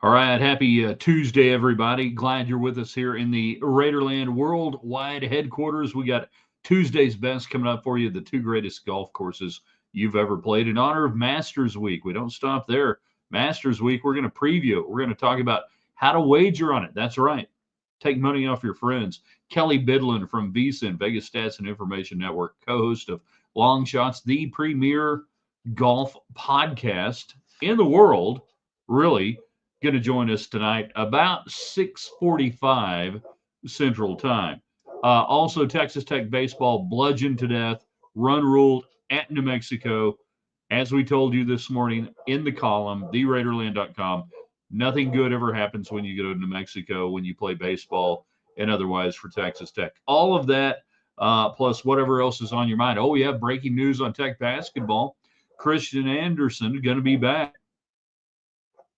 All right, happy Tuesday, everybody. Glad you're with us here in the Raiderland Worldwide headquarters. We got Tuesday's best coming up for you, the two greatest golf courses you've ever played in honor of Masters Week. We don't stop there. Masters Week, we're going to preview it. We're going to talk about how to wager on it. That's right. Take money off your friends. Kelley Bydlon from VSiN, Vegas Stats and Information Network, co-host of Long Shots, the premier golf podcast in the world, really, going to join us tonight about 6:45 Central Time. Also, Texas Tech baseball bludgeoned to death, run ruled at New Mexico. As we told you this morning in the column, theraiderland.com, nothing good ever happens when you go to New Mexico, when you play baseball and otherwise for Texas Tech. All of that, plus whatever else is on your mind. Oh, we have breaking news on Tech basketball. Christian Anderson going to be back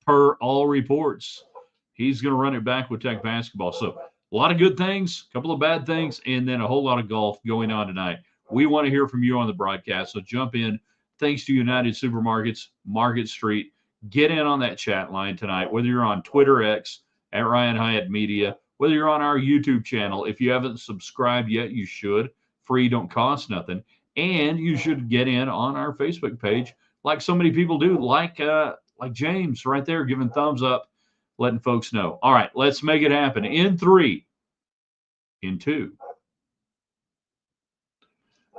per all reports. He's going to run it back with Tech basketball. So a lot of good things, a couple of bad things, and then a whole lot of golf going on tonight. We want to hear from you on the broadcast, so jump in. Thanks to United Supermarkets, Market Street. Get in on that chat line tonight, whether you're on Twitter X at Ryan Hyatt Media, whether you're on our YouTube channel. If you haven't subscribed yet, you should. Free, don't cost nothing. And you should get in on our Facebook page like so many people do, like James right there giving thumbs up, letting folks know. All right, let's make it happen. In 3, in 2.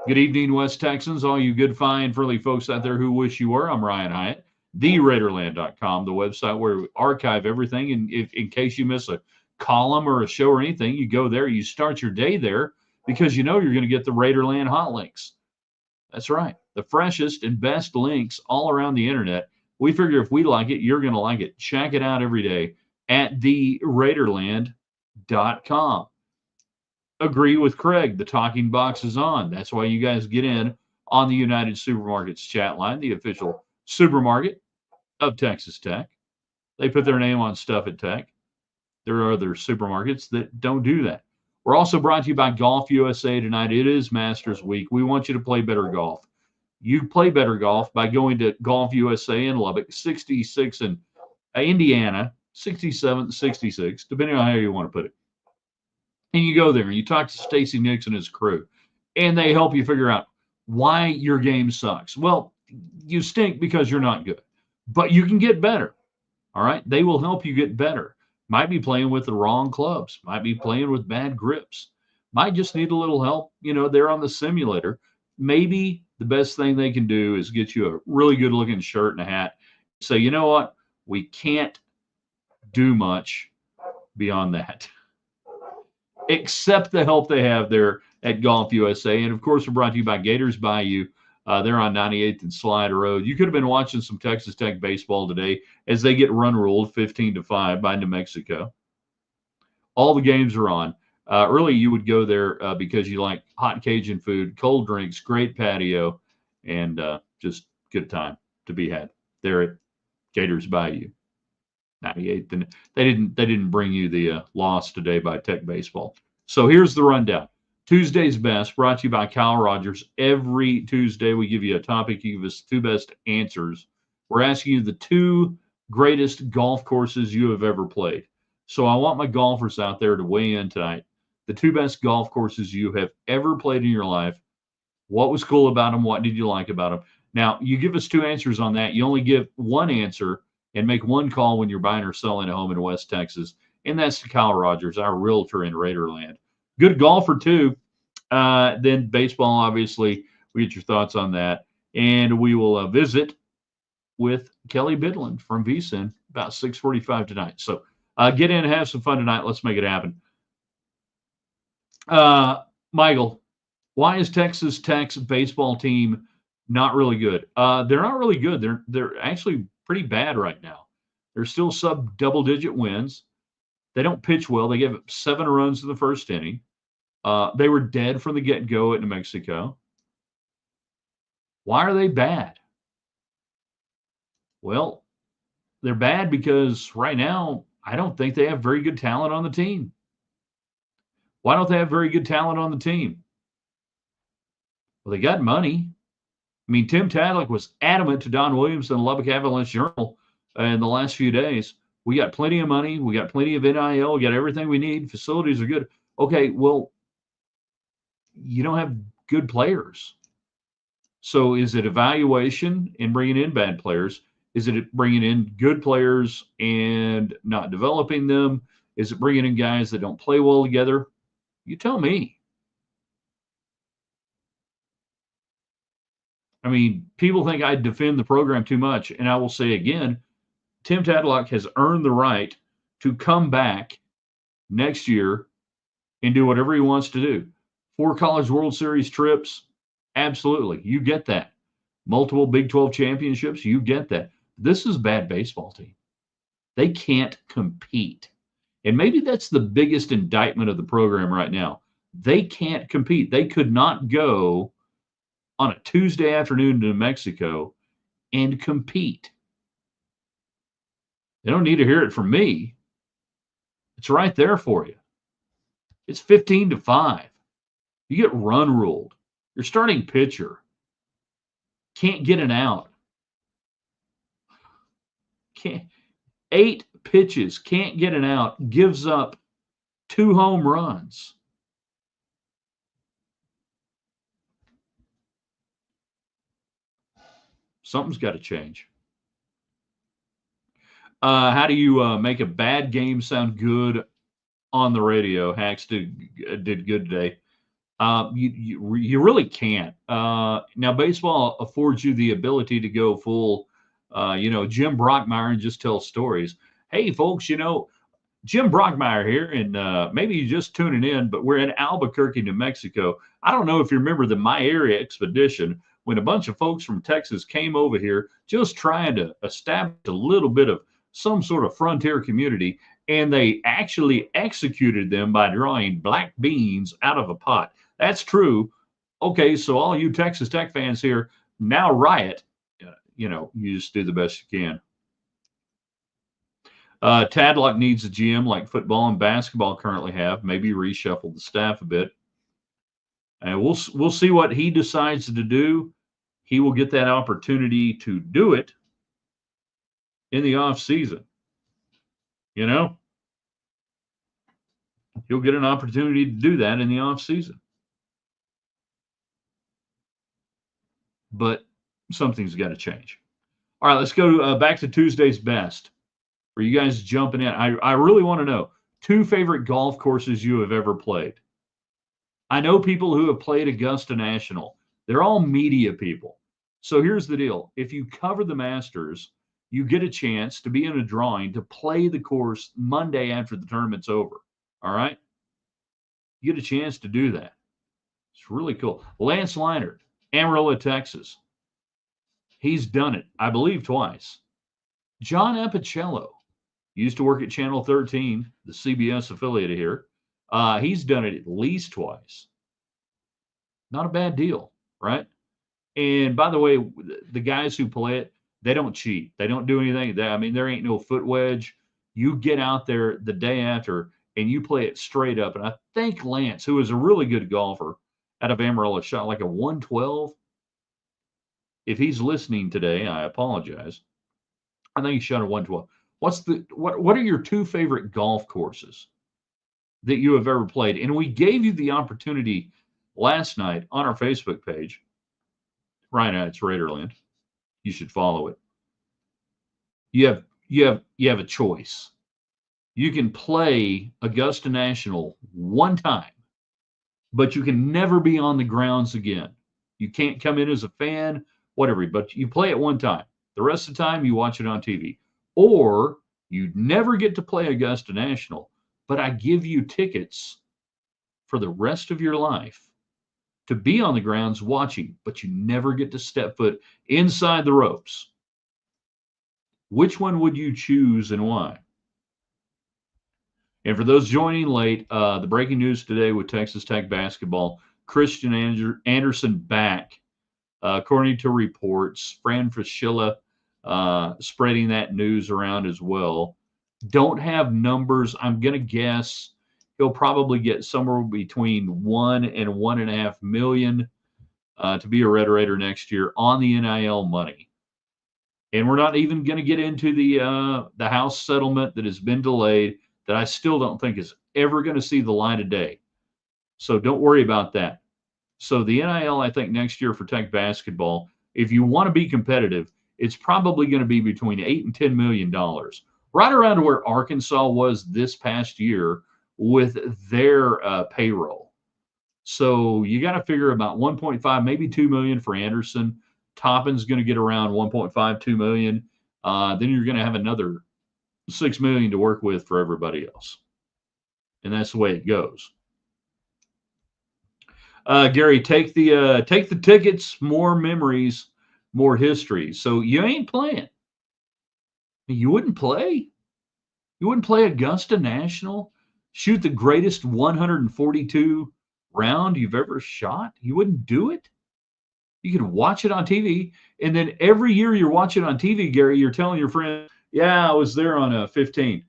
Good evening, West Texans, all you good, fine, friendly folks out there who wish you were. I'm Ryan Hyatt, theraiderland.com, the website where we archive everything. And if in case you miss a column or a show or anything, you go there, you start your day there because you know you're going to get the Raiderland hot links. That's right. The freshest and best links all around the internet. We figure if we like it, you're going to like it. Check it out every day at theraiderland.com. Agree with Craig. The talking box is on. That's why you guys get in on the United Supermarkets chat line, the official supermarket of Texas Tech. They put their name on stuff at Tech. There are other supermarkets that don't do that. We're also brought to you by Golf USA tonight. It is Masters Week. We want you to play better golf. You play better golf by going to Golf USA in Lubbock, 66 in Indiana, 67, 66, depending on how you want to put it. And you go there and you talk to Stacy Nix and his crew, and they help you figure out why your game sucks. Well, you stink because you're not good, but you can get better. All right. They will help you get better. Might be playing with the wrong clubs, might be playing with bad grips, might just need a little help. They're on the simulator. Maybe the best thing they can do is get you a really good looking shirt and a hat. Say, you know what? We can't do much beyond that, except the help they have there at Golf USA. And of course, we're brought to you by Gators Bayou. They're on 98th and Slider Road. You could have been watching some Texas Tech baseball today as they get run ruled 15-5 by New Mexico. All the games are on. Early, you would go there because you like hot Cajun food, cold drinks, great patio, and just good time to be had there at Gators Bayou, 98th. And they didn't bring you the loss today by Tech baseball. So here's the rundown. Tuesday's best, brought to you by Kyle Rogers. Every Tuesday, we give you a topic. You give us two best answers. We're asking you the two greatest golf courses you have ever played. So I want my golfers out there to weigh in tonight. The two best golf courses you have ever played in your life. What was cool about them? What did you like about them? Now, you give us two answers on that. You only give one answer and make one call when you're buying or selling a home in West Texas. And that's to Kyle Rogers, our realtor in Raiderland. Good golfer, too. Then baseball, obviously, we get your thoughts on that. And we will visit with Kelley Bydlon from VSiN about 6:45 tonight. So get in and have some fun tonight. Let's make it happen. Michael, why is Texas Tech's baseball team not really good? They're not really good. They're actually pretty bad right now. They're still sub double-digit wins. They don't pitch well. They gave up 7 runs in the first inning. They were dead from the get-go at New Mexico. Why are they bad? Well, they're bad because right now I don't think they have very good talent on the team. Why don't they have very good talent on the team? Well, they got money. I mean, Tim Tadlock was adamant to Don Williams and the Lubbock Avalanche Journal in the last few days. We got plenty of money. We got plenty of NIL. We got everything we need. Facilities are good. Okay, well, you don't have good players. So is it evaluation and bringing in bad players? Is it bringing in good players and not developing them? Is it bringing in guys that don't play well together? You tell me. I mean, people think I defend the program too much, and I will say again, Tim Tadlock has earned the right to come back next year and do whatever he wants to do. 4 College World Series trips, absolutely. You get that. Multiple Big 12 championships, you get that. This is a bad baseball team. They can't compete. And maybe that's the biggest indictment of the program right now. They can't compete. They could not go on a Tuesday afternoon to New Mexico and compete. They don't need to hear it from me. It's right there for you. It's 15-5. You get run ruled. Your starting pitcher can't get an out. Can't 8 pitches, can't get an out, gives up 2 home runs. Something's got to change. How do you make a bad game sound good on the radio? Hacks did good today. You really can't. Now, baseball affords you the ability to go full, Jim Brockmeyer and just tell stories. Hey, folks, Jim Brockmeyer here, and maybe you're just tuning in, but we're in Albuquerque, New Mexico. I don't know if you remember the My Area expedition when a bunch of folks from Texas came over here just trying to establish a little bit of some sort of frontier community, and they actually executed them by drawing black beans out of a pot. That's true. Okay, so all you Texas Tech fans here, now riot. You just do the best you can. Tadlock needs a GM like football and basketball currently have. Maybe reshuffle the staff a bit. And we'll see what he decides to do. He will get that opportunity to do it in the off season. He'll get an opportunity to do that in the off season. But something's got to change. All right, let's go back to Tuesday's best. For you guys jumping in, I really want to know 2 favorite golf courses you have ever played. I know people who have played Augusta National. They're all media people. So here's the deal. If you cover the Masters, you get a chance to be in a drawing to play the course Monday after the tournament's over. All right? You get a chance to do that. It's really cool. Lance Leinert, Amarillo, Texas. He's done it, I believe, twice. John Epicello used to work at Channel 13, the CBS affiliate here. He's done it at least twice. Not a bad deal, right? And by the way, the guys who play it, they don't cheat. They don't do anything. There ain't no foot wedge. You get out there the day after and you play it straight up. And I think Lance, who is a really good golfer out of Amarillo, shot like a 112. If he's listening today, I apologize. I think he shot a 112. What are your 2 favorite golf courses that you have ever played? And we gave you the opportunity last night on our Facebook page. Right now, it's Raiderland. You should follow it. You have a choice. You can play Augusta National one time, but you can never be on the grounds again. You can't come in as a fan, whatever, but you play it one time. The rest of the time, you watch it on TV. Or you never get to play Augusta National, but I give you tickets for the rest of your life to be on the grounds watching, but you never get to step foot inside the ropes. Which one would you choose and why? And for those joining late, the breaking news today with Texas Tech basketball, Christian Anderson back. According to reports, Fran Fraschilla spreading that news around as well. Don't have numbers. I'm going to guess he'll probably get somewhere between 1 and 1.5 million to be a Red Raider next year on the NIL money. And we're not even going to get into the House settlement that has been delayed, that I still don't think is ever going to see the light of day. So don't worry about that. So the NIL, I think next year for Tech basketball, if you want to be competitive, it's probably going to be between $8 and $10 million, right around where Arkansas was this past year with their payroll. So you got to figure about 1.5, maybe 2 million for Anderson. Toppin's going to get around 1.5, 2 million. Then you're going to have another 6 million to work with for everybody else. And that's the way it goes. Gary, take the tickets, more memories, more history. So you ain't playing. You wouldn't play. You wouldn't play Augusta National, shoot the greatest 142 round you've ever shot. You wouldn't do it. You could watch it on TV, and then every year you're watching on TV, Gary, you're telling your friends, "Yeah, I was there on a 15.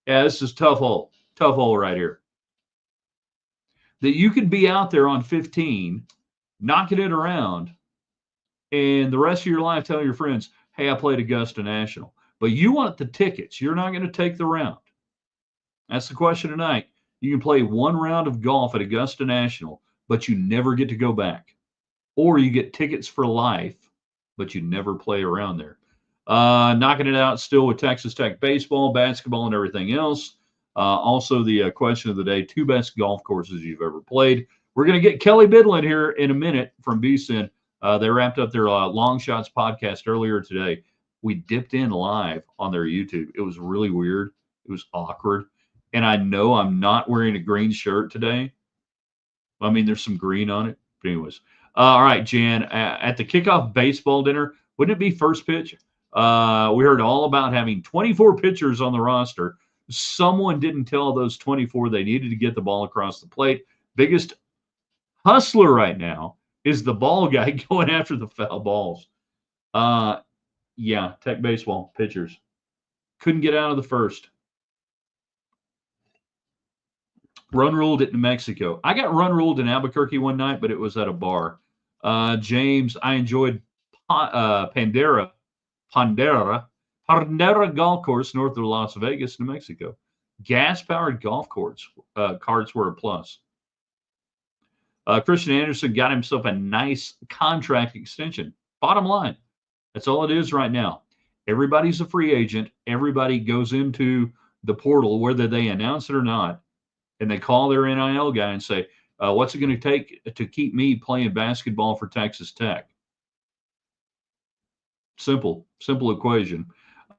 Yeah, this is tough hole right here." That you could be out there on 15, knocking it around, and the rest of your life telling your friends, "Hey, I played Augusta National." But you want the tickets. You're not going to take the round. That's the question tonight. You can play one round of golf at Augusta National, but you never get to go back. Or you get tickets for life, but you never play around there. Knocking it out still with Texas Tech baseball, basketball, and everything else. Also, the question of the day, 2 best golf courses you've ever played. We're going to get Kelley Bydlon here in a minute from VSiN. They wrapped up their Long Shots podcast earlier today. We dipped in live on their YouTube. It was really weird. It was awkward. And I know I'm not wearing a green shirt today. I mean, there's some green on it. But anyways. All right, Jan, at the kickoff baseball dinner, wouldn't it be first pitch? We heard all about having 24 pitchers on the roster. Someone didn't tell those 24 they needed to get the ball across the plate. Biggest hustler right now is the ball guy going after the foul balls. Yeah, Tech baseball pitchers couldn't get out of the first. Run ruled at New Mexico. I got run ruled in Albuquerque one night, but it was at a bar. James, I enjoyed Pandera Golf Course north of Las Vegas, New Mexico. Gas-powered golf carts were a plus. Christian Anderson got himself a nice contract extension. Bottom line, that's all it is right now. Everybody's a free agent. Everybody goes into the portal, whether they announce it or not, and they call their NIL guy and say, what's it going to take to keep me playing basketball for Texas Tech? Simple equation.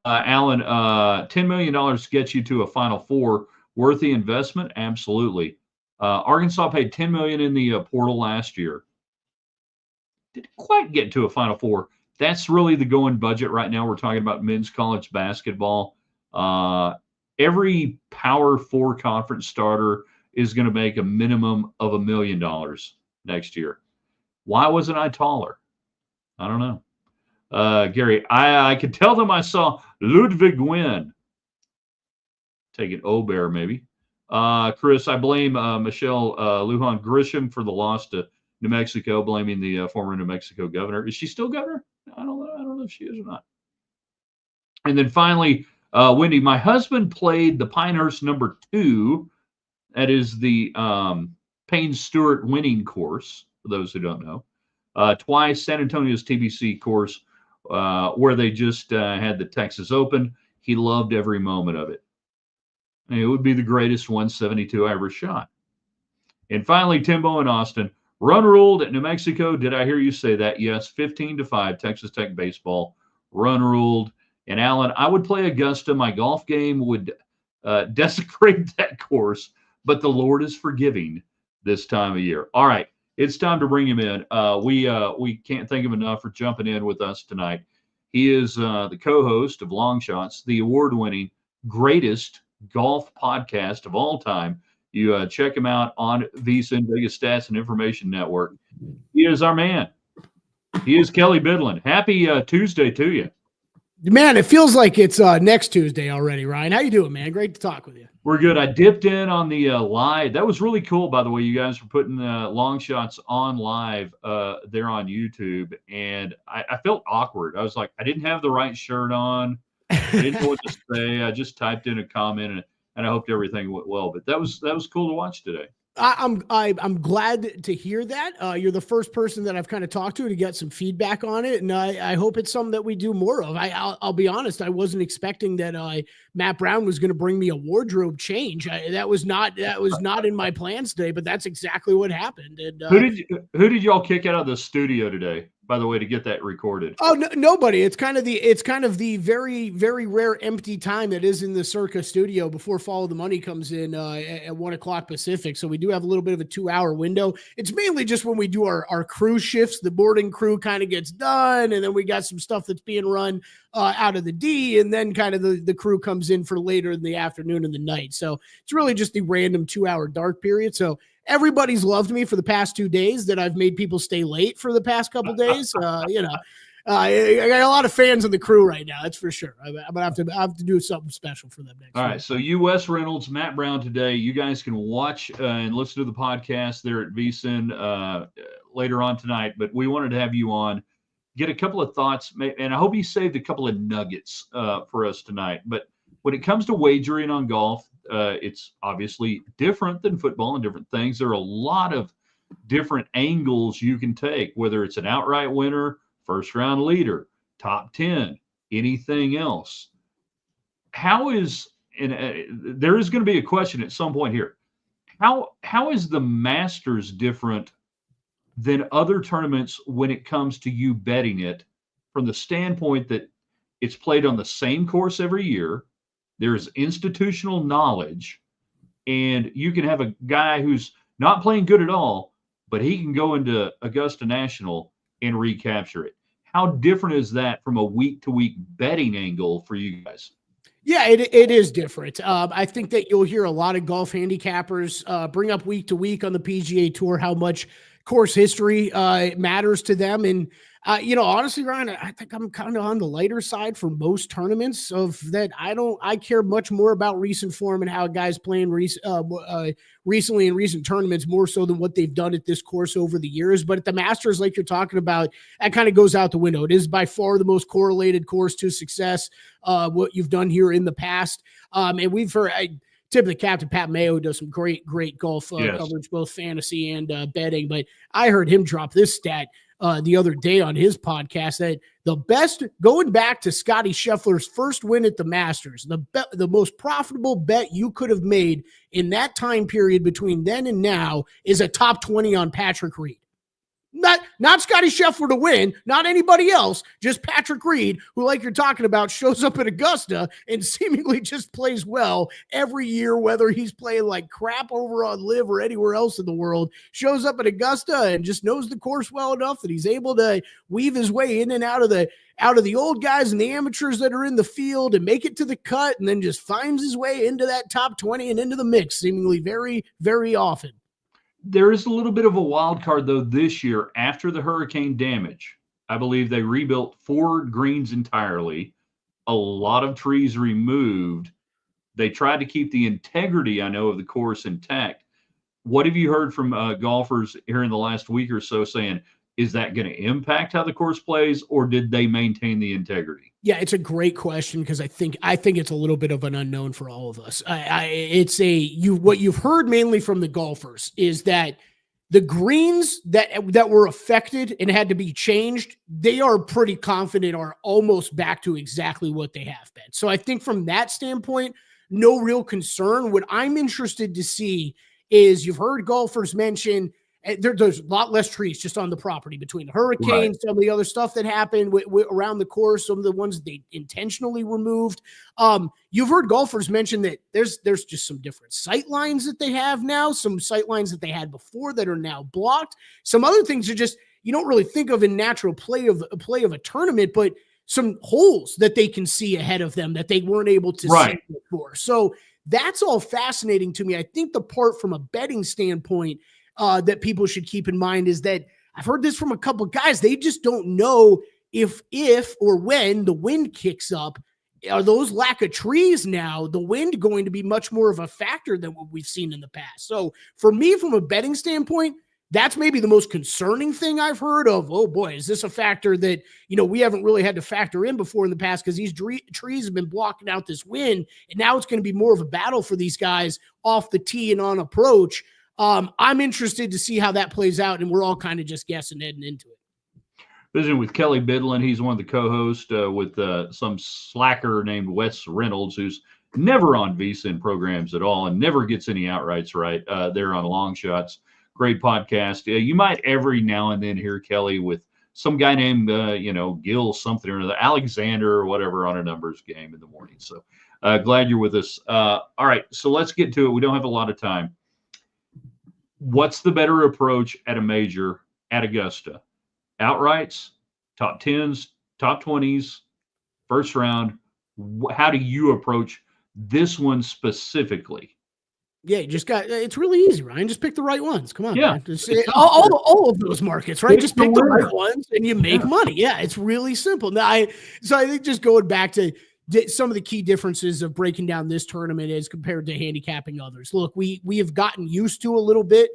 Alan, $10 million gets you to a Final Four. Worth the investment? Absolutely. Arkansas paid $10 million in the portal last year. Didn't quite get to a Final Four. That's really the going budget right now. We're talking about men's college basketball. Every Power 4 conference starter is going to make a minimum of $1 million next year. Why wasn't I taller? I don't know. Gary, I could tell them I saw Ludwig win. Take it Obear, maybe. Chris, I blame Michelle Lujan Grisham for the loss to New Mexico, blaming the former New Mexico governor. Is she still governor? I don't know if she is or not. And then finally, Wendy, my husband played the Pinehurst number 2. That is the Payne Stewart winning course, for those who don't know. Twice San Antonio's TBC course, where they just had the Texas Open. He loved every moment of it. And it would be the greatest 172 I ever shot. And finally, Timbo and Austin, run ruled at New Mexico. Did I hear you say that? Yes, 15-5, Texas Tech baseball, run ruled. And Alan, I would play Augusta. My golf game would desecrate that course, but the Lord is forgiving this time of year. All right, it's time to bring him in. We can't thank him enough for jumping in with us tonight. He is the co-host of Long Shots, the award-winning greatest golf podcast of all time. You check him out on VSiN, Vegas Stats and Information Network. He is our man. He is Kelley Bydlon. Happy Tuesday to you. Man, it feels like it's next Tuesday already, Ryan. How you doing, man? Great to talk with you. We're good. I dipped in on the live. That was really cool, by the way. You guys were putting long shots on live there on YouTube, and I felt awkward. I was like, I didn't have the right shirt on. I didn't know what to say. I just typed in a comment, and I hoped everything went well. But that was cool to watch today. I'm glad to hear that. You're the first person that I've kind of talked to get some feedback on it, and I hope it's something that we do more of. I'll be honest, I wasn't expecting that Matt Brown was going to bring me a wardrobe change. That was not in my plans today, but that's exactly what happened. And who did y'all kick out of the studio today, by the way, to get that recorded? Oh, no, nobody. It's kind of the very, very rare empty time that is in the Circa studio before Follow the Money comes in at 1 o'clock Pacific. So we do have a little bit of a 2-hour window. It's mainly just when we do our crew shifts, the boarding crew kind of gets done, and then we got some stuff that's being run out of the D, and then kind of the crew comes in for later in the afternoon and the night. So it's really just the random 2-hour dark period. So everybody's loved me for the past 2 days that I've made people stay late for the past couple days. I got a lot of fans in the crew right now. That's for sure. I'm gonna have to do something special for them next week. All right. So U.S. Reynolds, Matt Brown today. You guys can watch and listen to the podcast there at VSiN later on tonight. But we wanted to have you on, get a couple of thoughts, and I hope you saved a couple of nuggets for us tonight. But when it comes to wagering on golf, it's obviously different than football and different things. There are a lot of different angles you can take, whether it's an outright winner, first round leader, top 10, anything else. How is, and there is going to be a question at some point here, how is the Masters different than other tournaments when it comes to you betting it, from the standpoint that it's played on the same course every year? There's institutional knowledge, and you can have a guy who's not playing good at all, but he can go into Augusta National and recapture it. How different is that from a week-to-week betting angle for you guys? Yeah, it is different. I think that you'll hear a lot of golf handicappers bring up week to week on the PGA Tour how much course history matters to them. And, honestly, Ryan, I think I'm kind of on the lighter side for most tournaments of that. I care much more about recent form and how a guy's playing recently in recent tournaments more so than what they've done at this course over the years. But at the Masters, like you're talking about, that kind of goes out the window. It is by far the most correlated course to success, what you've done here in the past. And we've heard, tip of the cap to Pat Mayo, who does some great golf coverage, both fantasy and betting. But I heard him drop this stat the other day on his podcast, that the best, going back to Scottie Scheffler's first win at the Masters, the most profitable bet you could have made in that time period between then and now is a top 20 on Patrick Reed. Not Scottie Scheffler to win, not anybody else, just Patrick Reed, who, like you're talking about, shows up at Augusta and seemingly just plays well every year, whether he's playing like crap over on Live or anywhere else in the world, shows up at Augusta and just knows the course well enough that he's able to weave his way in and out of the old guys and the amateurs that are in the field and make it to the cut, and then just finds his way into that top 20 and into the mix seemingly very, very often. There is a little bit of a wild card, though, this year after the hurricane damage. I believe they rebuilt 4 greens entirely, a lot of trees removed. They tried to keep the integrity, I know, of the course intact. What have you heard from golfers here in the last week or so saying, is that going to impact how the course plays, or did they maintain the integrity? Yeah, it's a great question, because I think it's a little bit of an unknown for all of us. What you've heard mainly from the golfers is that the greens that were affected and had to be changed, they are pretty confident are almost back to exactly what they have been. So I think from that standpoint, no real concern. What I'm interested to see is, you've heard golfers mention, there's a lot less trees just on the property between the hurricanes, right, some of the other stuff that happened around the course, some of the ones they intentionally removed. You've heard golfers mention that there's just some different sight lines that they have now, some sight lines that they had before that are now blocked. Some other things are just, you don't really think of in natural play of a tournament, but some holes that they can see ahead of them that they weren't able to see before. So that's all fascinating to me. I think the part from a betting standpoint that people should keep in mind is that I've heard this from a couple of guys. They just don't know if or when the wind kicks up, are those lack of trees now, the wind going to be much more of a factor than what we've seen in the past? So for me, from a betting standpoint, that's maybe the most concerning thing I've heard of. Oh boy, is this a factor that, we haven't really had to factor in before in the past, because these trees have been blocking out this wind, and now it's going to be more of a battle for these guys off the tee and on approach. I'm interested to see how that plays out, and we're all kind of just guessing heading into it. Visiting with Kelley Bydlon. He's one of the co-hosts with some slacker named Wes Reynolds, who's never on VSiN programs at all and never gets any outrights right there on Long Shots. Great podcast. You might every now and then hear Kelley with some guy named, Gil something or another, Alexander or whatever, on a numbers game in the morning. So glad you're with us. All right, so let's get to it. We don't have a lot of time. What's the better approach at a major at Augusta? Outrights, top 10s, top 20s, first round. How do you approach this one specifically? Yeah, you just it's really easy, Ryan. Just pick the right ones. Come on, yeah. Man. All of those markets, right? Just pick the right ones and you make money. Yeah, it's really simple. Now, I think just going back to some of the key differences of breaking down this tournament as compared to handicapping others. Look, we have gotten used to a little bit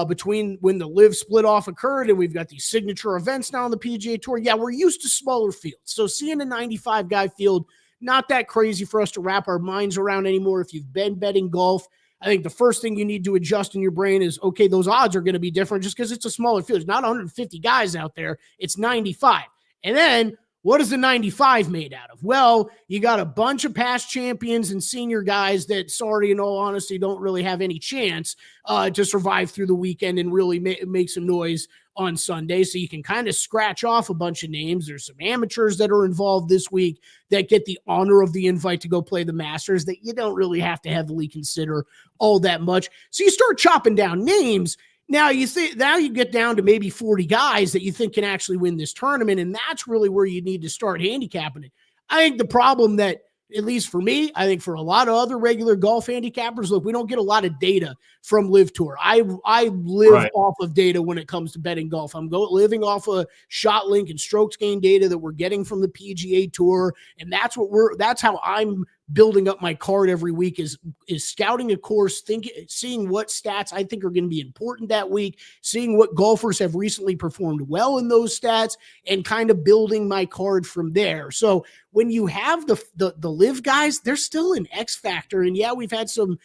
between when the live split off occurred, and we've got these signature events now on the PGA Tour. Yeah, we're used to smaller fields. So seeing a 95 guy field, not that crazy for us to wrap our minds around anymore. If you've been betting golf, I think the first thing you need to adjust in your brain is, okay, those odds are going to be different just because it's a smaller field. There's not 150 guys out there. It's 95. And then what is the 95 made out of? Well, you got a bunch of past champions and senior guys that, sorry, in all honesty, don't really have any chance to survive through the weekend and really make some noise on Sunday. So you can kind of scratch off a bunch of names. There's some amateurs that are involved this week that get the honor of the invite to go play the Masters that you don't really have to heavily consider all that much. So you start chopping down names. Now you get down to maybe 40 guys that you think can actually win this tournament, and that's really where you need to start handicapping it. I think the problem that, at least for me, I think for a lot of other regular golf handicappers, look, we don't get a lot of data from Live Tour. I live off of data when it comes to betting golf. I'm living off of shot link and strokes gain data that we're getting from the PGA Tour, and that's how I'm building up my card every week is scouting a course, seeing what stats I think are going to be important that week, seeing what golfers have recently performed well in those stats, and kind of building my card from there. So when you have the live guys, they're still an X factor. And yeah, we've had some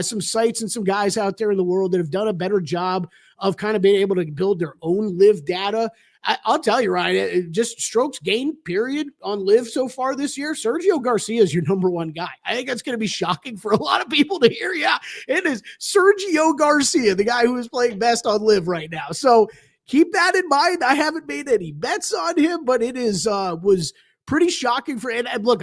sites and some guys out there in the world that have done a better job of kind of being able to build their own live data. I'll tell you, Ryan, just strokes gained period on live so far this year. Sergio Garcia is your number one guy. I think that's going to be shocking for a lot of people to hear. Yeah, it is Sergio Garcia, the guy who is playing best on live right now. So keep that in mind. I haven't made any bets on him, but it was pretty shocking for. And look,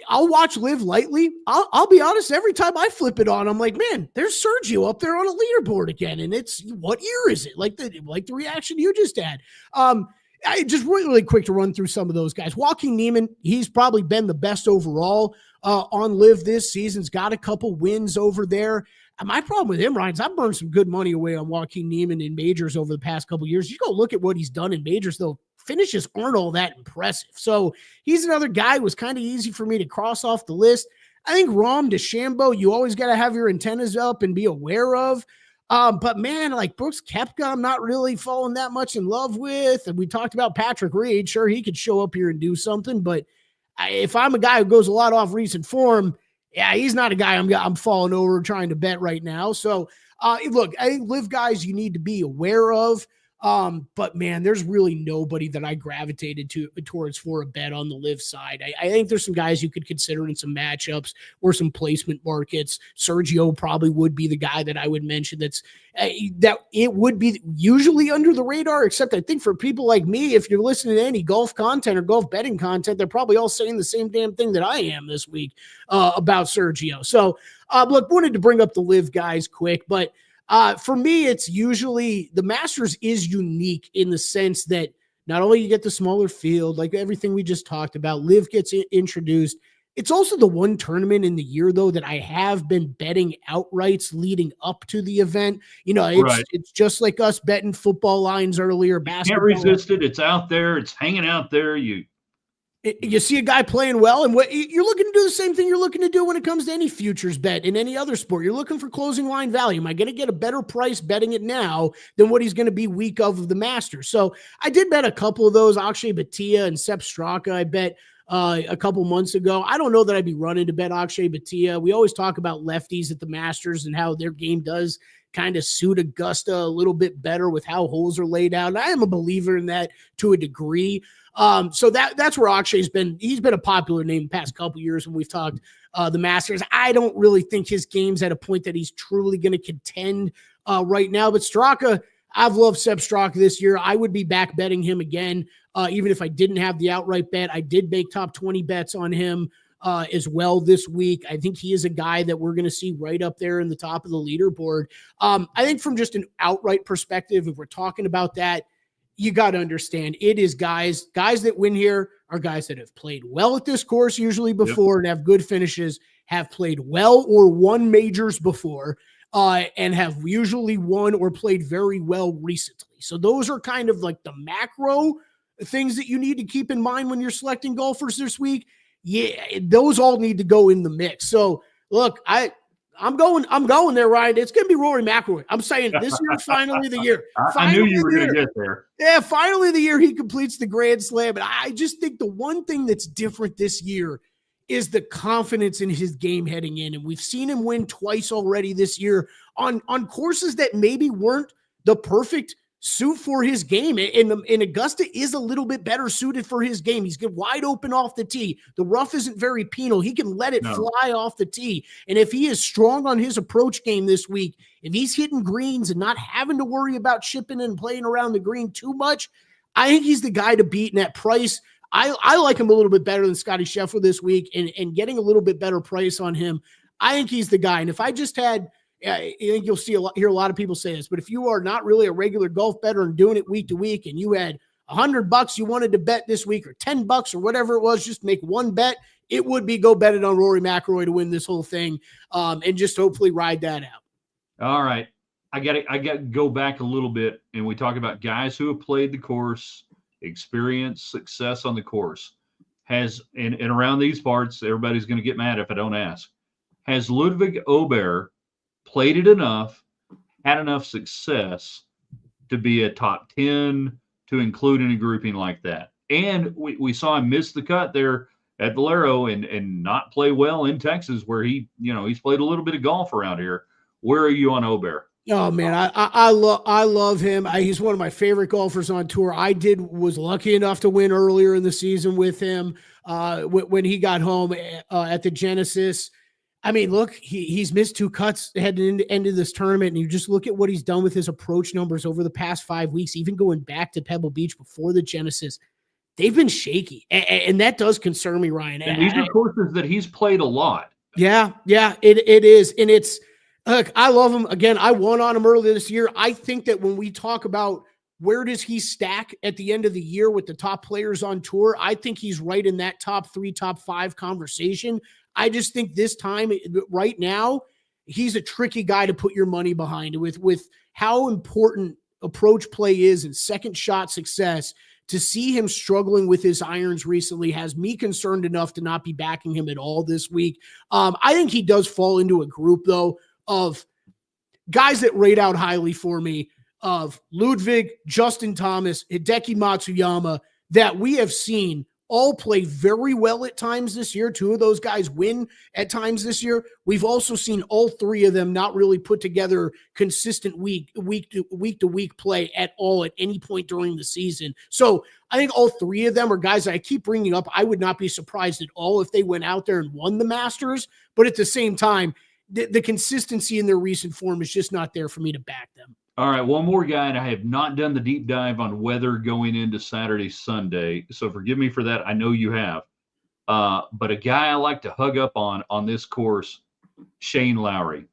I'll watch live lightly. I'll be honest. Every time I flip it on, I'm like, man, there's Sergio up there on a leaderboard again. And it's, what year is it? Like the reaction you just had. I just really quick to run through some of those guys. Joaquin Niemann, he's probably been the best overall on live this season. He's got a couple wins over there. My problem with him, Ryan, is I've burned some good money away on Joaquin Niemann in majors over the past couple of years. You go look at what he's done in majors, though. Finishes aren't all that impressive. So he's another guy who was kind of easy for me to cross off the list. I think Rahm DeChambeau, you always got to have your antennas up and be aware of. But man, like Brooks Koepka, I'm not really falling that much in love with. And we talked about Patrick Reed. Sure, he could show up here and do something. But if I'm a guy who goes a lot off recent form, yeah, he's not a guy I'm falling over trying to bet right now. So look, I think live guys you need to be aware of. But man, there's really nobody that I gravitated towards for a bet on the live side. I think there's some guys you could consider in some matchups or some placement markets. Sergio probably would be the guy that I would mention that it would be usually under the radar, except I think for people like me, if you're listening to any golf content or golf betting content, they're probably all saying the same damn thing that I am this week about Sergio. So look, wanted to bring up the live guys quick, but for me, it's usually the Masters is unique in the sense that not only you get the smaller field, like everything we just talked about, live gets introduced. It's also the one tournament in the year, though, that I have been betting outrights leading up to the event. You know, it's just like us betting football lines earlier. Basketball. Can't resist it. It's out there. It's hanging out there. You see a guy playing well, and what you're looking to do the same thing you're looking to do when it comes to any futures bet in any other sport. You're looking for closing line value. Am I going to get a better price betting it now than what he's going to be week of the Masters? So I did bet a couple of those, Akshay Bhatia and Sepp Straka. I bet a couple months ago. I don't know that I'd be running to bet Akshay Bhatia. We always talk about lefties at the Masters and how their game does kind of suit Augusta a little bit better with how holes are laid out. And I am a believer in that to a degree. So that's where Akshay's been. He's been a popular name the past couple years when we've talked the Masters. I don't really think his game's at a point that he's truly going to contend right now. But Straka, I've loved Sepp Straka this year. I would be back betting him again, even if I didn't have the outright bet. I did make top 20 bets on him as well this week. I think he is a guy that we're going to see right up there in the top of the leaderboard. I think from just an outright perspective, if we're talking about that, you got to understand it is guys that win here are guys that have played well at this course usually before and have good finishes, have played well or won majors before, and have usually won or played very well recently. So those are kind of like the macro things that you need to keep in mind when you're selecting golfers this week. Yeah, those all need to go in the mix. So look, I'm going there, Ryan. It's going to be Rory McIlroy. I'm saying this year is finally the year. I knew you were going to get there. Yeah, finally the year he completes the Grand Slam. And I just think the one thing that's different this year is the confidence in his game heading in. And we've seen him win twice already this year on courses that maybe weren't the perfect suit for his game. And Augusta is a little bit better suited for his game. He's get wide open off the tee. The rough isn't very penal. He can let it fly off the tee. And if he is strong on his approach game this week, if he's hitting greens and not having to worry about chipping and playing around the green too much, I think he's the guy to beat in that price. I like him a little bit better than Scotty Scheffler this week, and getting a little bit better price on him. I think he's the guy. And if I just had, I think you'll hear a lot of people say this, but if you are not really a regular golf bettor and doing it week to week, and you had $100 you wanted to bet this week, or $10 or whatever it was, just make one bet, it would be go bet it on Rory McIlroy to win this whole thing, and just hopefully ride that out. All right. I got to go back a little bit, and we talk about guys who have played the course, experienced success on the course. And around these parts, everybody's going to get mad if I don't ask. Has Ludwig Ober played it enough, had enough success to be a top 10, to include in a grouping like that? And we saw him miss the cut there at Valero and not play well in Texas, where he's played a little bit of golf around here. Where are you on Ober? Oh man, I love him. He's one of my favorite golfers on tour. Was lucky enough to win earlier in the season with him when he got home at the Genesis. I mean, look, he's missed 2 cuts heading into this tournament, and you just look at what he's done with his approach numbers over the past 5 weeks, even going back to Pebble Beach before the Genesis. They've been shaky, and that does concern me, Ryan. And these are courses that he's played a lot. Yeah, it is, and it's. Look, I love him. Again, I won on him earlier this year. I think that when we talk about where does he stack at the end of the year with the top players on tour, I think he's right in that top 3, top 5 conversation. I just think this time, right now, he's a tricky guy to put your money behind with how important approach play is and second shot success. To see him struggling with his irons recently has me concerned enough to not be backing him at all this week. I think he does fall into a group, though, of guys that rate out highly for me, of Ludwig, Justin Thomas, Hideki Matsuyama, that we have seen all play very well at times this year. 2 of those guys win at times this year. We've also seen all 3 of them not really put together consistent week to week play at all at any point during the season. So I think all 3 of them are guys that I keep bringing up. I would not be surprised at all if they went out there and won the Masters, but at the same time, the consistency in their recent form is just not there for me to back them. All right, one more guy, and I have not done the deep dive on weather going into Saturday, Sunday, so forgive me for that. I know you have. But a guy I like to hug up on this course, Shane Lowry.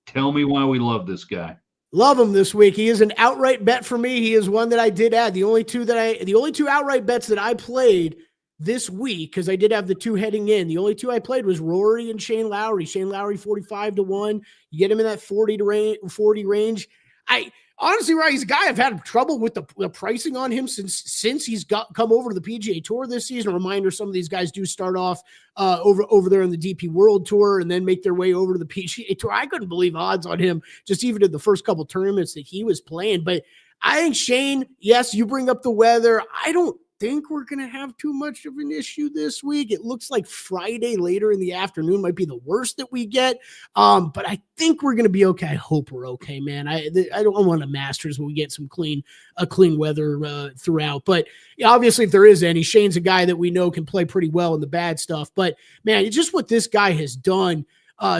Tell me why we love this guy. Love him this week. He is an outright bet for me. He is one that I did add. The only two outright bets that I played this week, because I did have the 2 heading in, the only 2 I played was Rory and Shane Lowry. Shane Lowry 45-1. You get him in that 40 range. Honestly, right, he's a guy I've had trouble with the pricing on him since he's come over to the PGA Tour this season. A reminder, some of these guys do start off over there on the DP World Tour and then make their way over to the PGA Tour. I couldn't believe odds on him just even in the first couple tournaments that he was playing. But I think, Shane, yes, you bring up the weather. I don't think we're going to have too much of an issue this week. It looks like Friday later in the afternoon might be the worst that we get. But I think we're going to be okay. I hope we're okay, man. I don't want a Masters when we get some clean weather throughout. But obviously, if there is any, Shane's a guy that we know can play pretty well in the bad stuff. But man, it's just what this guy has done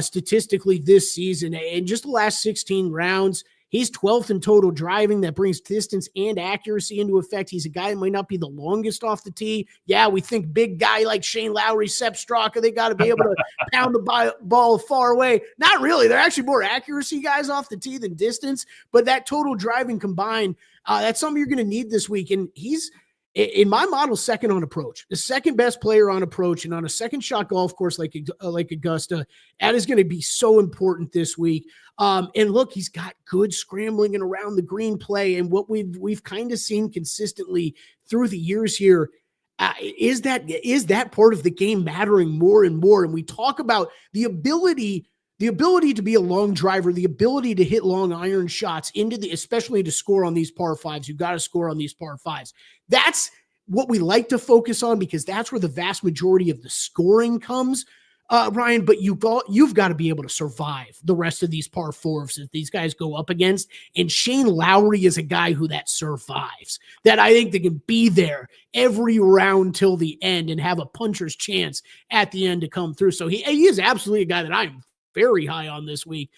statistically this season in just the last 16 rounds. He's 12th in total driving. That brings distance and accuracy into effect. He's a guy that might not be the longest off the tee. Yeah, we think big guy like Shane Lowry, Sepp Straka, they got to be able to pound the ball far away. Not really. They're actually more accuracy guys off the tee than distance. But that total driving combined, that's something you're going to need this week. And he's, in my model, second on approach, the second best player on approach, and on a second shot golf course like Augusta, that is going to be so important this week. And look, he's got good scrambling and around the green play, and what we've kind of seen consistently through the years here is that part of the game mattering more and more. And we talk about the ability to be a long driver, the ability to hit long iron shots especially to score on these par fives. You've got to score on these par fives. That's what we like to focus on because that's where the vast majority of the scoring comes, Ryan. But you've got to be able to survive the rest of these par fours that these guys go up against. And Shane Lowry is a guy who that survives, that I think they can be there every round till the end and have a puncher's chance at the end to come through. So he is absolutely a guy that I'm very high on this week.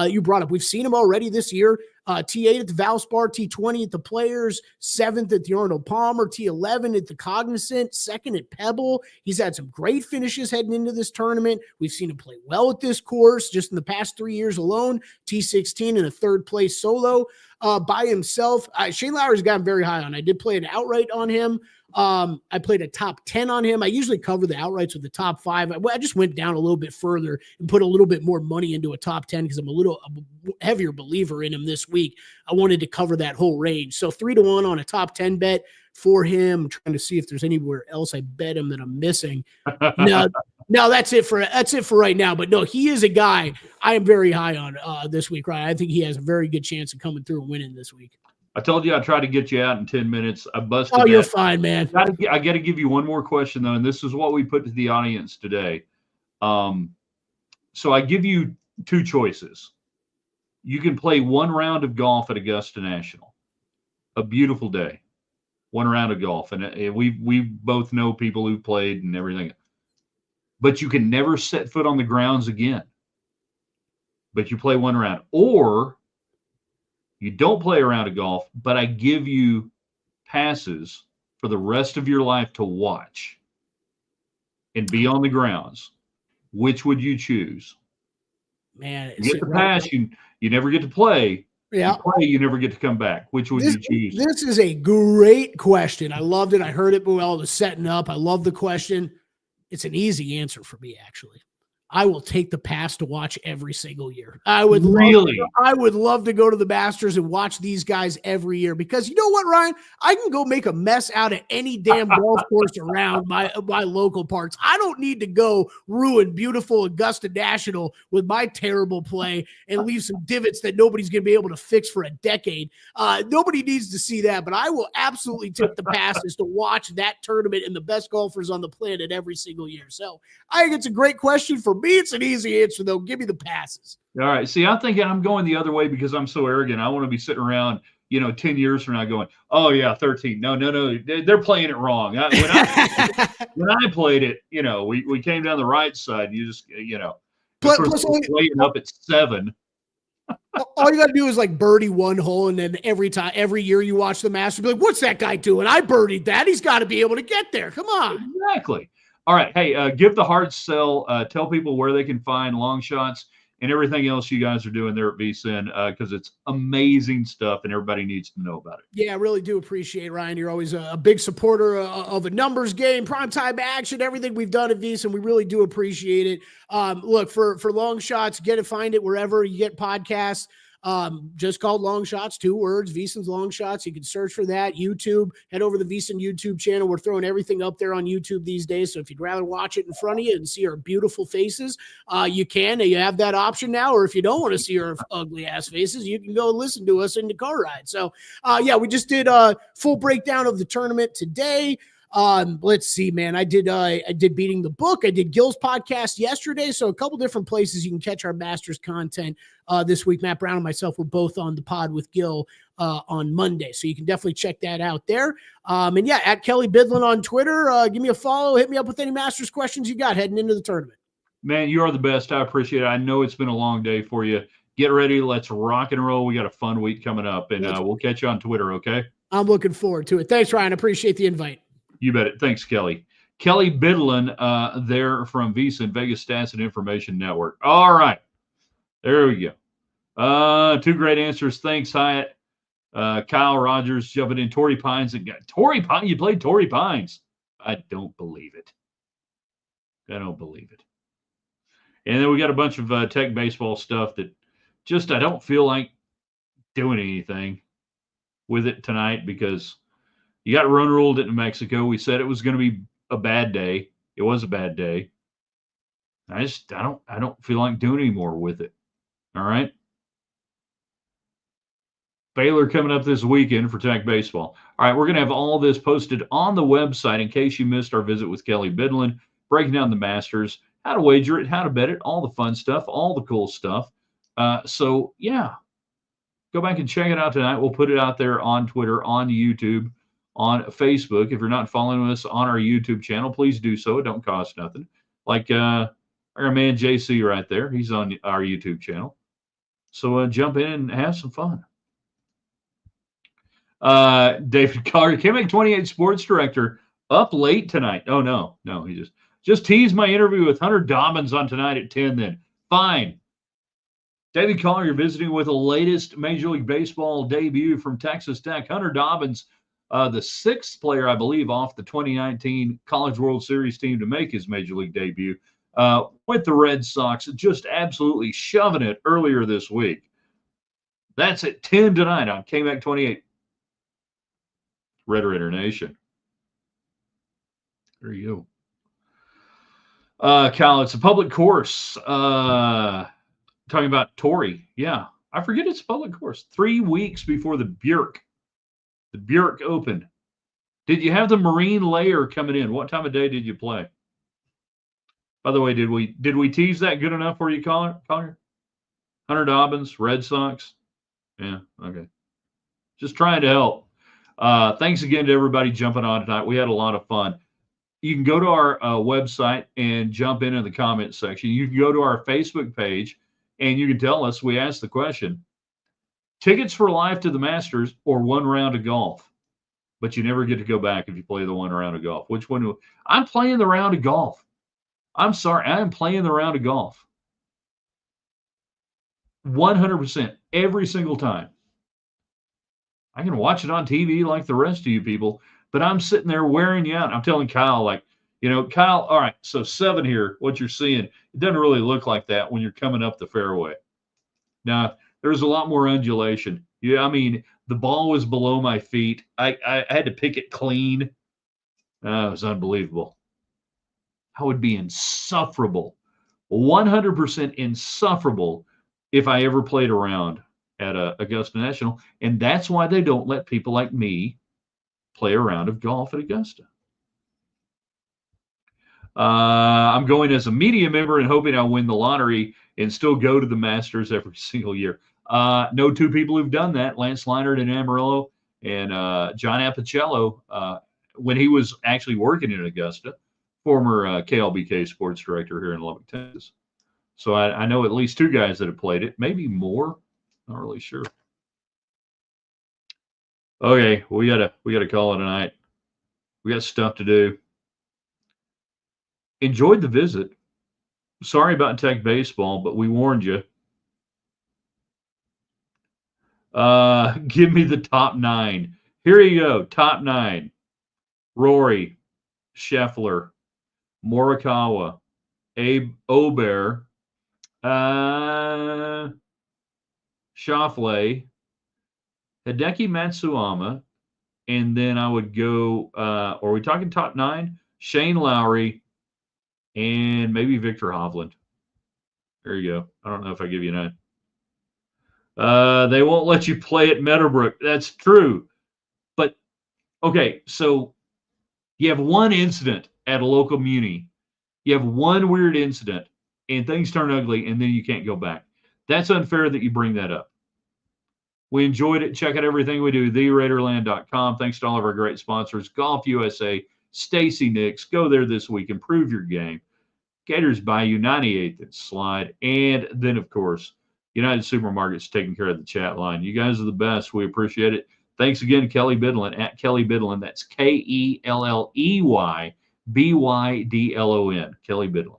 You brought up, we've seen him already this year. T8 at the Valspar, T20 at the Players, 7th at the Arnold Palmer, T11 at the Cognizant, 2nd at Pebble. He's had some great finishes heading into this tournament. We've seen him play well at this course just in the past 3 years alone. T16 in a 3rd place solo by himself. Shane Lowry's got him very high on. I did play an outright on him. I played a top 10 on him. I usually cover the outrights with the top 5. I just went down a little bit further and put a little bit more money into a top 10 because I'm a heavier believer in him this week. I wanted to cover that whole range. So 3-1 on a top 10 bet for him. I'm trying to see if there's anywhere else I bet him that I'm missing. No, that's it for right now. But no, he is a guy I am very high on this week, right? I think he has a very good chance of coming through and winning this week. I told you I'd try to get you out in 10 minutes. I busted. Oh, you're fine, man. I got to give you one more question, though, and this is what we put to the audience today. So I give you 2 choices. You can play 1 round of golf at Augusta National. A beautiful day. 1 round of golf. And we both know people who played and everything. But you can never set foot on the grounds again. But you play 1 round. Or you don't play a round of golf, but I give you passes for the rest of your life to watch and be on the grounds. Which would you choose? Man, you get the pass, you never get to play. Yeah. You play, you never get to come back. Which would you choose? This is a great question. I loved it. I heard it while I was setting up. I love the question. It's an easy answer for me, actually. I will take the pass to watch every single year. I would love to go to the Masters and watch these guys every year because you know what, Ryan? I can go make a mess out of any damn golf course around my local parks. I don't need to go ruin beautiful Augusta National with my terrible play and leave some divots that nobody's going to be able to fix for a decade. Nobody needs to see that, but I will absolutely take the passes to watch that tournament and the best golfers on the planet every single year. So I think it's a great question. For me, it's an easy answer, though. Give me the passes. All right. See, I'm thinking I'm going the other way because I'm so arrogant. I want to be sitting around, 10 years from now going, oh, yeah, 13. No. They're playing it wrong. When I played it, we came down the right side. You just, plus playing up at 7. All you got to do is birdie 1 hole, and then every year you watch the Masters, be like, what's that guy doing? I birdied that. He's got to be able to get there. Come on. Exactly. All right. Hey, give the hard sell. Tell people where they can find long shots and everything else you guys are doing there at VSiN because it's amazing stuff and everybody needs to know about it. Yeah, I really do appreciate it, Ryan. You're always a big supporter of a numbers game, primetime action, everything we've done at VSiN. We really do appreciate it. Look, for long shots, find it wherever you get podcasts. just called Long Shots, 2 words, VSiN's Long Shots. You can search for that. YouTube, head over to the VSiN YouTube channel. We're throwing everything up there on YouTube these days. So if you'd rather watch it in front of you and see our beautiful faces, you can. You have that option now. Or if you don't want to see our ugly ass faces, you can go listen to us in the car ride. So yeah, we just did a full breakdown of the tournament today. Let's see, man. I did Beating the Book. I did Gil's podcast yesterday. So a couple different places you can catch our Masters content this week. Matt Brown and myself were both on the pod with Gil on Monday. So you can definitely check that out there. And yeah, at Kelley Bydlon on Twitter. Give me a follow. Hit me up with any Masters questions you got heading into the tournament. Man, you are the best. I appreciate it. I know it's been a long day for you. Get ready. Let's rock and roll. We got a fun week coming up, and we'll catch you on Twitter, okay? I'm looking forward to it. Thanks, Ryan. Appreciate the invite. You bet it. Thanks, Kelley. Kelley Bydlon there from VSiN, Vegas Stats and Information Network. All right. There we go. 2 great answers. Thanks, Hyatt. Kyle Rogers jumping in. Torrey Pines. Torrey Pines. You played Torrey Pines. I don't believe it. I don't believe it. And then we got a bunch of tech baseball stuff that just I don't feel like doing anything with it tonight because you got run ruled at New Mexico. We said it was going to be a bad day. It was a bad day. I don't feel like doing any more with it. All right. Baylor coming up this weekend for tech baseball. All right, we're going to have all this posted on the website in case you missed our visit with Kelley Bydlon, breaking down the Masters, how to wager it, how to bet it, all the fun stuff, all the cool stuff. So yeah, go back and check it out tonight. We'll put it out there on Twitter, on YouTube, on Facebook. If you're not following us on our YouTube channel, please do so. It don't cost nothing. Like our man JC right there. He's on our YouTube channel. So jump in and have some fun. David Collier, Kemek 28 sports director, up late tonight. Oh, no. He just teased my interview with Hunter Dobbins on tonight at 10 then. Fine. David Collier, you're visiting with the latest Major League Baseball debut from Texas Tech. Hunter Dobbins, the 6th player, I believe, off the 2019 College World Series team to make his Major League debut with the Red Sox, just absolutely shoving it earlier this week. That's at 10 tonight on Kemek 28. Red Raider Nation. There you go. Kyle, it's a public course. Talking about Torrey. Yeah, I forget it's a public course. 3 weeks before the Bjork Open. Did you have the Marine layer coming in? What time of day did you play? By the way, did we tease that good enough for you, Collier? Hunter Dobbins, Red Sox. Yeah, okay. Just trying to help. Thanks again to everybody jumping on tonight. We had a lot of fun. You can go to our website and jump in the comment section. You can go to our Facebook page and you can tell us, we asked the question, tickets for life to the Masters or 1 round of golf? But you never get to go back if you play the 1 round of golf. Which one? I'm playing the round of golf. I'm sorry. I am playing the round of golf. 100% every single time. I can watch it on TV like the rest of you people, but I'm sitting there wearing you out. I'm telling Kyle, like, Kyle, all right, so 7 here, what you're seeing, it doesn't really look like that when you're coming up the fairway. Now, there's a lot more undulation. Yeah, I mean, the ball was below my feet. I had to pick it clean. It was unbelievable. I would be insufferable, 100% insufferable if I ever played around at Augusta National, and that's why they don't let people like me play a round of golf at Augusta. I'm going as a media member and hoping I'll win the lottery and still go to the Masters every single year. Know 2 people who've done that, Lance Leinart in Amarillo and John Appicello, when he was actually working in Augusta, former KLBK sports director here in Lubbock, Texas. So I know at least 2 guys that have played it, maybe more. Not really sure. Okay, we gotta call it a night. We got stuff to do. Enjoyed the visit. Sorry about tech baseball, but we warned you. Give me the top 9. Here you go. Top 9. Rory, Scheffler, Morikawa, Abe Obear, Schauffele, Hideki Matsuyama, and then I would go, are we talking top 9? Shane Lowry, and maybe Victor Hovland. There you go. I don't know if I give you 9. They won't let you play at Meadowbrook. That's true. But, okay, so you have one incident at a local muni. You have one weird incident, and things turn ugly, and then you can't go back. That's unfair that you bring that up. We enjoyed it. Check out everything we do, theraiderland.com. Thanks to all of our great sponsors, Golf USA, Stacy Nicks. Go there this week. Improve your game. Gators Bayou, 98th and Slide. And then, of course, United Supermarkets taking care of the chat line. You guys are the best. We appreciate it. Thanks again to Kelley Bydlon at Kelley Bydlon. That's Kelley Bydlon. Kelley Bydlon.